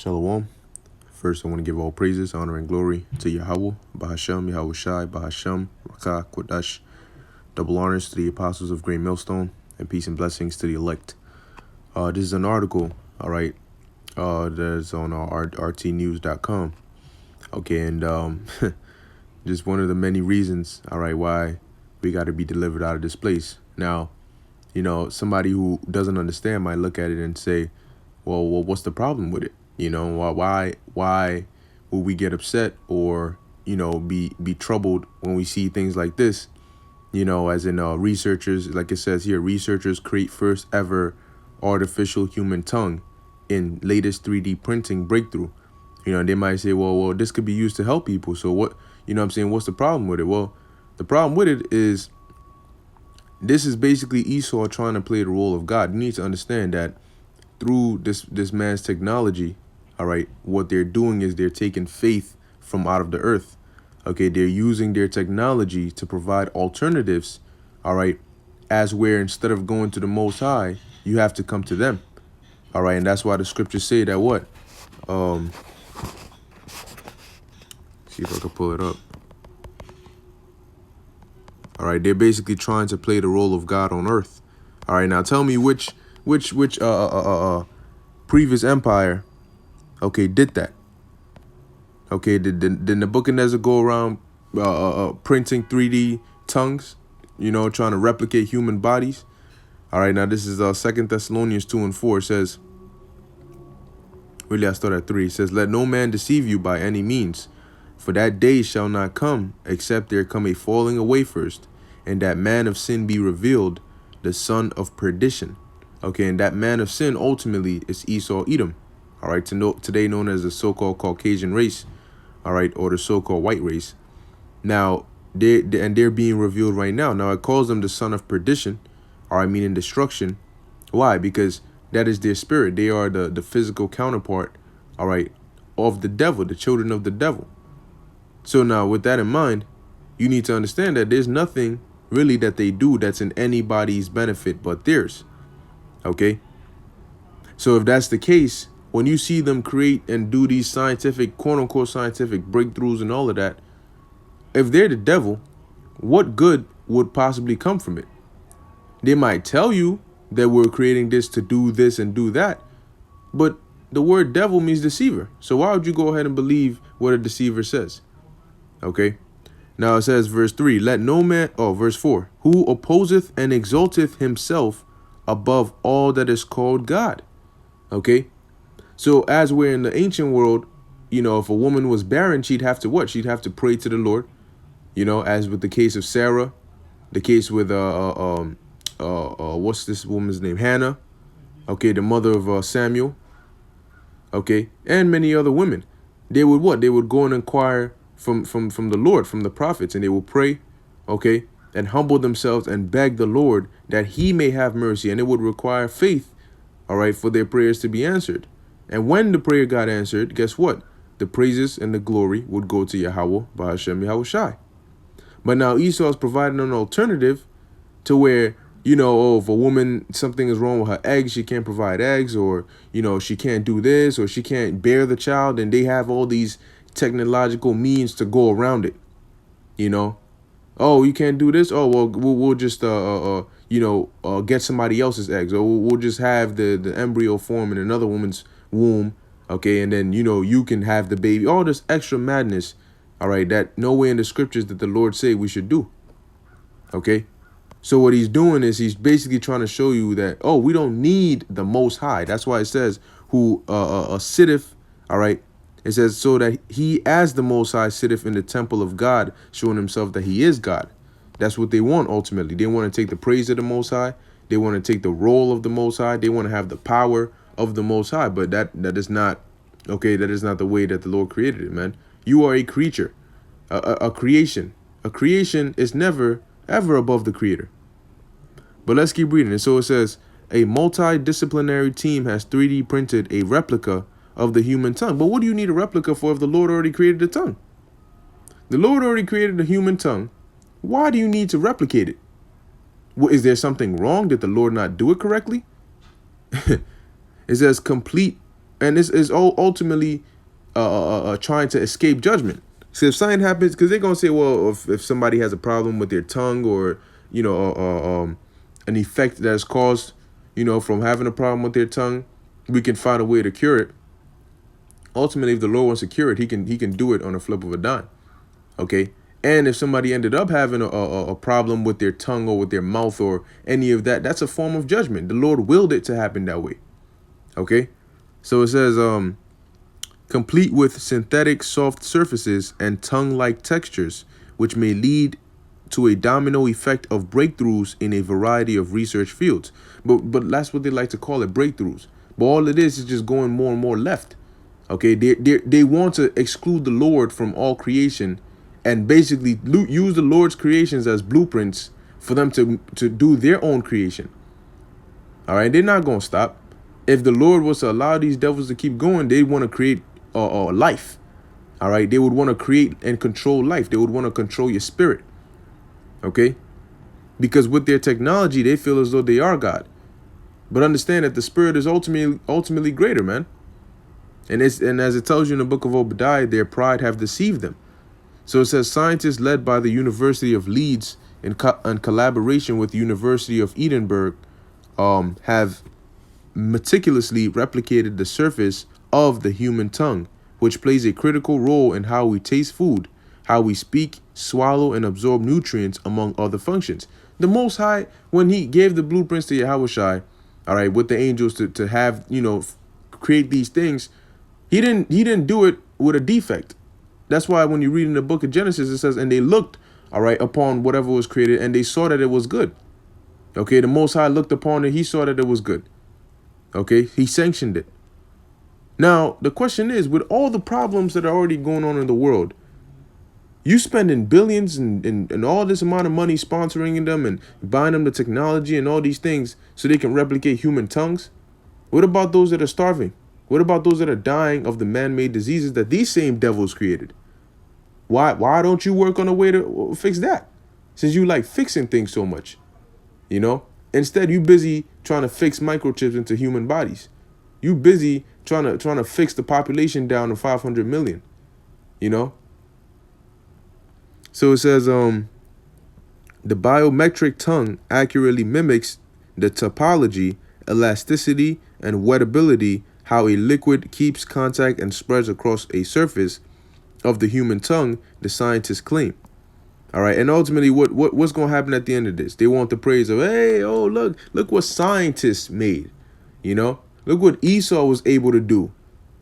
Shalom. First, I want to give all praises, honor, and glory to Yahweh, Bahashem, Yahweh Shai, Bahashem, Rakah, Kodash. Double honors to the apostles of Great Millstone, and peace and blessings to the elect. This is an article, all right, that's on rtnews.com. Okay, and just one of the many reasons, all right, why we got to be delivered out of this place. Now, you know, somebody who doesn't understand might look at it and say, well, what's the problem with it? You know, why will we get upset or, you know, be troubled when we see things like this? You know, as in researchers, like it says here, researchers create first ever artificial human tongue in latest 3D printing breakthrough. You know, they might say, well, this could be used to help people. So what, you know what I'm saying? What's the problem with it? Well, the problem with it is this is basically Esau trying to play the role of God. You need to understand that through this man's technology, all right, what they're doing is they're taking faith from out of the earth. Okay, they're using their technology to provide alternatives, all right, as where instead of going to the Most High, you have to come to them. All right, and that's why the scriptures say that what? See if I can pull it up. All right, they're basically trying to play the role of God on earth. All right, now tell me which previous empire, okay, did that? Okay, did Nebuchadnezzar go around printing 3D tongues, you know, trying to replicate human bodies? All right, now this is 2 Thessalonians 2:4. It says, really I start at 3. It says, let no man deceive you by any means, for that day shall not come, except there come a falling away first, and that man of sin be revealed, the son of perdition. Okay, and that man of sin ultimately is Esau Edom. All right, today known as the so-called Caucasian race. All right, or the so-called white race. Now, they're being revealed right now. Now, it calls them the son of perdition, all right, meaning destruction. Why? Because that is their spirit. They are the physical counterpart, all right, of the devil, the children of the devil. So now, with that in mind, you need to understand that there's nothing really that they do that's in anybody's benefit but theirs. Okay? So if that's the case, when you see them create and do these scientific, quote-unquote scientific breakthroughs and all of that, if they're the devil, what good would possibly come from it? They might tell you that we're creating this to do this and do that, but the word devil means deceiver. So why would you go ahead and believe what a deceiver says? Okay? Now it says, verse 3, let no man, verse 4, who opposeth and exalteth himself above all that is called God. Okay? So as we're in the ancient world, you know, if a woman was barren, she'd have to what? She'd have to pray to the Lord, you know, as with the case of Sarah, the case with, what's this woman's name? Hannah. Okay, the mother of Samuel. Okay, and many other women. They would what? They would go and inquire from the Lord, from the prophets, and they will pray, okay, and humble themselves and beg the Lord that he may have mercy. And it would require faith, all right, for their prayers to be answered. And when the prayer got answered, guess what? The praises and the glory would go to Yahweh, Bahashem, Yahweh Shai. But now Esau is providing an alternative to where, you know, if a woman, something is wrong with her eggs, she can't provide eggs, or, you know, she can't do this, or she can't bear the child, and they have all these technological means to go around it, you know. Oh, you can't do this? Oh, well, we'll just, get somebody else's eggs, or we'll just have the embryo form in another woman's womb, okay, and then, you know, you can have the baby. All this extra madness, all right, that nowhere in the scriptures that the Lord say we should do, okay? So what he's doing is he's basically trying to show you that, oh, we don't need the Most High. That's why it says who sitteth, all right? It says so that he as the Most High sitteth in the temple of God, showing himself that he is God. That's what they want ultimately. They want to take the praise of the Most High. They want to take the role of the Most High. They want to have the power of the Most High. But that is not, okay, that is not the way that the Lord created it, man. You are a creature, a creation. A creation is never, ever above the Creator. But let's keep reading. And so it says, a multidisciplinary team has 3D printed a replica of the human tongue. But what do you need a replica for if the Lord already created the tongue? The Lord already created the human tongue. Why do you need to replicate it? Is there something wrong? Did the Lord not do it correctly? It says complete And this is ultimately trying to escape judgment. So if something happens, because they're gonna say, well, if somebody has a problem with their tongue, or an effect that's caused, from having a problem with their tongue, we can find a way to cure it. Ultimately, if the Lord wants to cure it, he can do it on a flip of a dime. Okay. And if somebody ended up having a problem with their tongue or with their mouth or any of that, that's a form of judgment. The Lord willed it to happen that way. Okay. So it says, complete with synthetic soft surfaces and tongue-like textures, which may lead to a domino effect of breakthroughs in a variety of research fields. But that's what they like to call it, breakthroughs. But all it is just going more and more left. Okay, they want to exclude the Lord from all creation, and basically use the Lord's creations as blueprints for them to do their own creation. All right, they're not going to stop. If the Lord was to allow these devils to keep going, they want to create life. All right, they would want to create and control life. They would want to control your spirit. Okay, because with their technology, they feel as though they are God. But understand that the spirit is ultimately greater, man. And as it tells you in the book of Obadiah, their pride have deceived them. So it says scientists led by the University of Leeds in collaboration with the University of Edinburgh have meticulously replicated the surface of the human tongue, which plays a critical role in how we taste food, how we speak, swallow, and absorb nutrients, among other functions. The Most High, when he gave the blueprints to Yahushua, all right, with the angels to have, create these things, he didn't do it with a defect. That's why when you read in the book of Genesis, it says, and they looked, all right, upon whatever was created, and they saw that it was good. Okay, the Most High looked upon it. He saw that it was good. Okay, he sanctioned it. Now, the question is, with all the problems that are already going on in the world, you spending billions and all this amount of money sponsoring them and buying them the technology and all these things so they can replicate human tongues. What about those that are starving? What about those that are dying of the man-made diseases that these same devils created? Why don't you work on a way to fix that? Since you like fixing things so much, Instead, you busy trying to fix microchips into human bodies. You busy trying to fix the population down to 500 million. So it says, the biometric tongue accurately mimics the topology, elasticity, and wettability, how a liquid keeps contact and spreads across a surface of the human tongue, the scientists claim. All right, and ultimately, what's going to happen at the end of this? They want the praise of, hey, oh, look what scientists made. Look what Esau was able to do.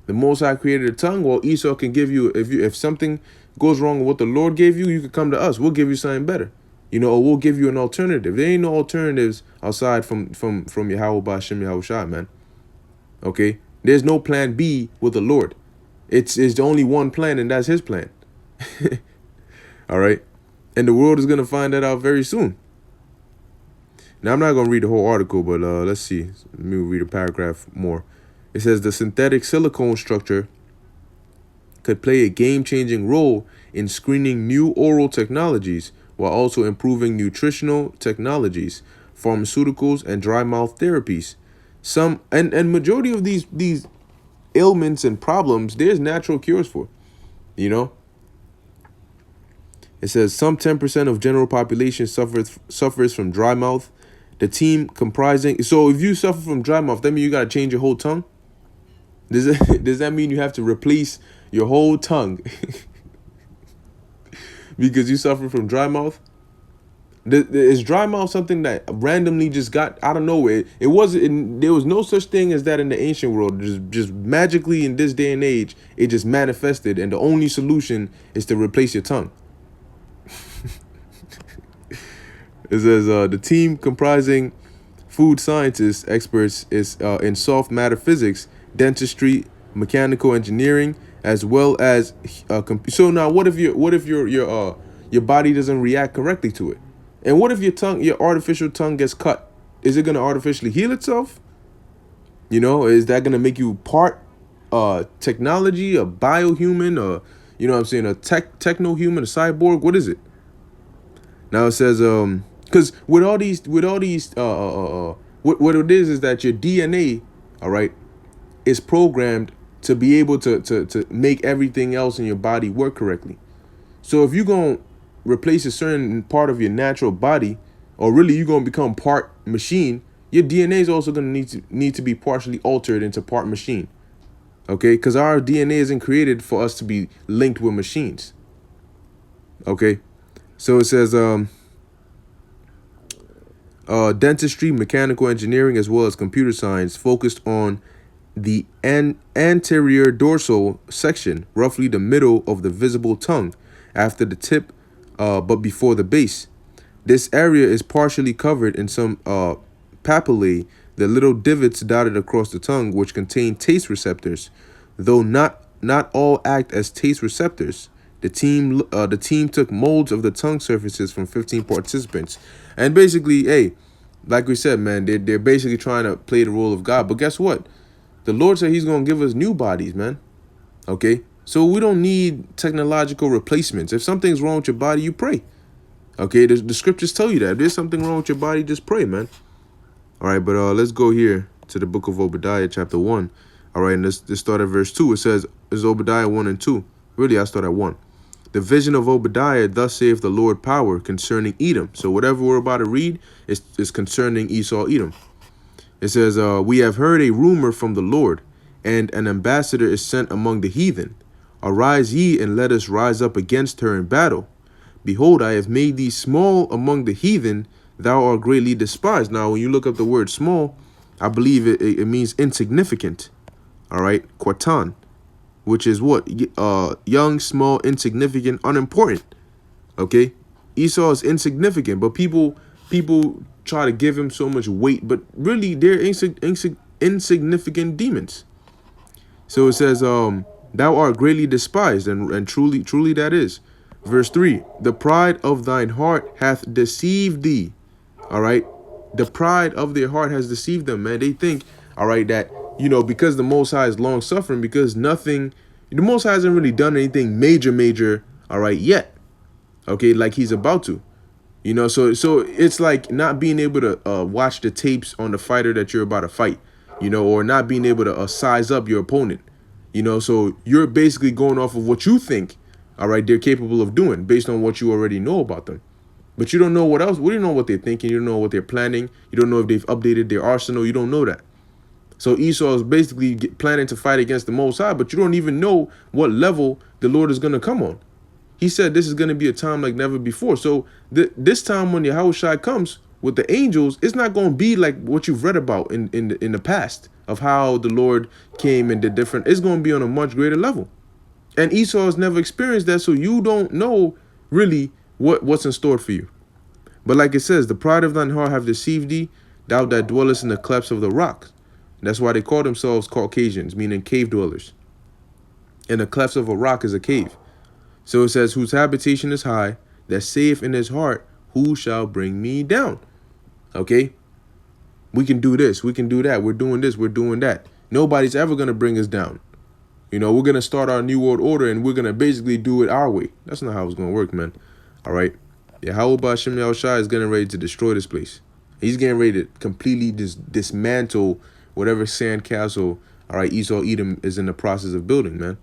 The Most High created a tongue. Well, Esau can give you, if something goes wrong with what the Lord gave you, you can come to us. We'll give you something better. Or we'll give you an alternative. There ain't no alternatives outside from Yahweh Ba'Shem Yahushua, man. Okay? There's no plan B with the Lord. It's only one plan, and that's his plan. All right? And the world is going to find that out very soon. Now, I'm not going to read the whole article, but let's see. Let me read a paragraph more. It says the synthetic silicone structure could play a game-changing role in screening new oral technologies while also improving nutritional technologies, pharmaceuticals, and dry mouth therapies. Some and majority of these ailments and problems, there's natural cures for. It says some 10% of general population suffers from dry mouth. The team comprising, so if you suffer from dry mouth, that means you got to change your whole tongue. Does that mean you have to replace your whole tongue because you suffer from dry mouth? Is dry mouth something that randomly just got out of nowhere? It wasn't. There was no such thing as that in the ancient world. Just magically in this day and age, it just manifested, and the only solution is to replace your tongue. It says the team comprising food scientists, experts is in soft matter physics, dentistry, mechanical engineering, as well as so now what if your body doesn't react correctly to it? And what if your artificial tongue gets cut? Is it going to artificially heal itself? Is that going to make you part technology, a biohuman, or a techno-human, a cyborg? What is it? Now it says because with all these what it is that your DNA, all right, is programmed to be able to make everything else in your body work correctly. So if you're going to replace a certain part of your natural body, or really you're going to become part machine, your DNA is also going to need to be partially altered into part machine. Okay, because our DNA isn't created for us to be linked with machines. Okay, so it says dentistry, mechanical engineering, as well as computer science focused on the anterior dorsal section, roughly the middle of the visible tongue, after the tip, but before the base. This area is partially covered in some papillae, the little divots dotted across the tongue, which contain taste receptors, though not all act as taste receptors. The team took molds of the tongue surfaces from 15 participants, and basically, hey, like we said, man, they're basically trying to play the role of God. But guess what? The Lord said He's gonna give us new bodies, man. Okay, so we don't need technological replacements. If something's wrong with your body, you pray. Okay, the scriptures tell you that. If there's something wrong with your body, just pray, man. All right, but let's go here to the book of Obadiah, chapter 1. All right, and let's start at verse 2. It says, it's Obadiah 1 and 2. Really, I start at 1. The vision of Obadiah, thus saith the Lord power, concerning Edom. So whatever we're about to read is concerning Esau, Edom. It says, we have heard a rumor from the Lord, and an ambassador is sent among the heathen. Arise ye, and let us rise up against her in battle. Behold, I have made thee small among the heathen, thou art greatly despised. Now, when you look up the word small, I believe it means insignificant. All right, Qatan, which is what? Young, small, insignificant, unimportant. Okay, Esau is insignificant, but people try to give him so much weight, but really they're insignificant demons. So it says, thou art greatly despised, and truly that is. Verse 3, the pride of thine heart hath deceived thee. All right, the pride of their heart has deceived them, man. They think, all right, that, because the Most High is long suffering, because the Most High hasn't really done anything major, all right, yet. Okay, like He's about to. So it's like not being able to watch the tapes on the fighter that you're about to fight, or not being able to size up your opponent, so you're basically going off of what you think, all right, they're capable of doing based on what you already know about them. But you don't know what else. We don't know what they're thinking. You don't know what they're planning. You don't know if they've updated their arsenal. You don't know that. So Esau is basically planning to fight against the Most High, but you don't even know what level the Lord is going to come on. He said this is going to be a time like never before. So this time when Yahushua comes with the angels, it's not going to be like what you've read about in the past of how the Lord came and did different. It's going to be on a much greater level. And Esau has never experienced that, so you don't know really what's in store for you. But like it says, the pride of thine heart have deceived thee, thou that dwellest in the clefts of the rocks. That's why they call themselves Caucasians, meaning cave dwellers. And the clefts of a rock is a cave. So it says, whose habitation is high, that saith in his heart, who shall bring me down? Okay? We can do this. We can do that. We're doing this. We're doing that. Nobody's ever going to bring us down. We're going to start our new world order, and we're going to basically do it our way. That's not how it's going to work, man. All right? Yahweh Ba'Shem Yahushua is getting ready to destroy this place. He's getting ready to completely dismantle whatever sandcastle, all right, Esau Edom is in the process of building, man.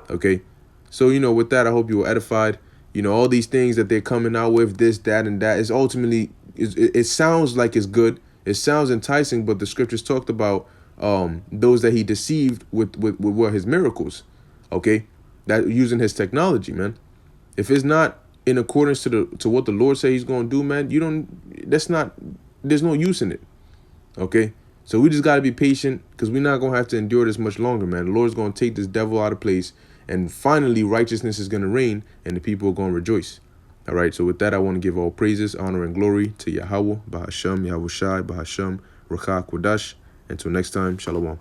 Okay? So, with that, I hope you were edified. All these things that they're coming out with, this, that, and that, is ultimately, it sounds like it's good. It sounds enticing, but the scriptures talked about those that He deceived with what His miracles, okay? That using His technology, man. If it's not in accordance to what the Lord said He's going to do, man, there's no use in it, okay? So we just got to be patient, because we're not going to have to endure this much longer, man. The Lord's going to take this devil out of place, and finally righteousness is going to reign, and the people are going to rejoice. All right, so with that, I want to give all praises, honor, and glory to Yahweh, Bahasham, Yahushai, Bahasham, Ruach HaKodesh. Until next time, Shalom.